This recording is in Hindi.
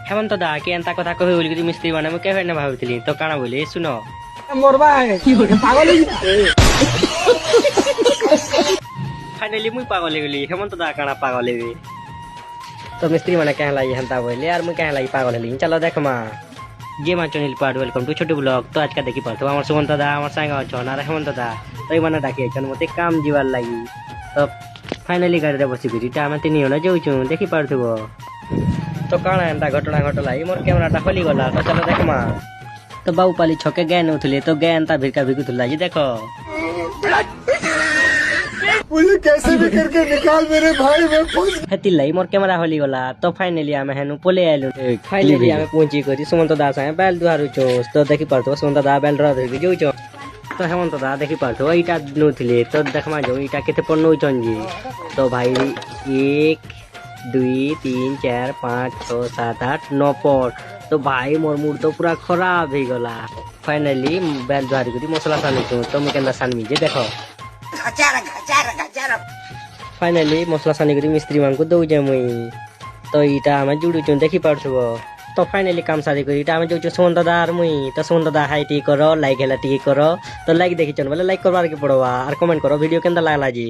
হেমন্ত দা কি এন্তা কথা কহি বলি কি মিস্ত্রি মানে মুই কেবে না ভাবিଥିଲି তো কাଣା বলি শুনো মরবা পাগল ফাইনালি মুই পাগল হয়ে গেলি হেমন্ত দা কাଣା পাগল হেবি তো মিস্ত্রি মানে কেন লাগি হেন্তা বলি আর মুই কেন লাগি পাগল হলি চলো দেখ মা যে মা চনিল পার্ট ওয়েলকাম টু ছোট ব্লগ তো আজকে দেখি পারতো আমার সুমন্ত দা আমার সাঙ্গ অছন আর হেমন্ত দা তো মানে ডাকি আইছন মতে কাম জিবার লাগি তো ফাইনালি গাড়িতে বসি গেছি আমি তিনিও না যাউছু দেখি পারথিব তো কাଣା এন্তা ঘটনা ঘটলা মোর ক্যামেরাটা হলি গলা তো চলো দেখ মা তো বাবু পালি ছকে জ্ঞান উঠলে তো জ্ঞান তা ভিড়কা ভিড়ু তুলা जी देखो मुझे कैसे भी करके निकाल मेरे भाई मैं फंस हेतिलाई मोर कैमरा हली गला तो फाइनली आमे हेनु पोले आइलु फाइनली आमे पहुंची करी सुमंत दास आए बैल दुहारु छो तो देखि परतो सुमंत दा बैल रा धरि जो छो तो हेमंत दा देखि परतो इटा नउथिले तो देखमा जो इटा केते पन नउछन जी तो भाई 1 2 3 4 5 6 7 8 9 पट तो भाई मोर मूड तो पूरा खराब हो गला फाइनली बैल दुहारी करी मसला सानी छो तो मैं केंदा सानमी जे देखो फाइनली मसला सानी करी मिस्त्री मान को दउ जे मुई तो इटा हम जुडु चुन देखि पारछबो तो फाइनली काम सारी करी इटा हम जो सुमंत दा आर मुई तो सुमंत दा हाई टी करो लाइक हेला टी करो तो लाइक देखि चन बोले लाइक करवार के पड़वा और कमेंट करो वीडियो केंदा लागला जी।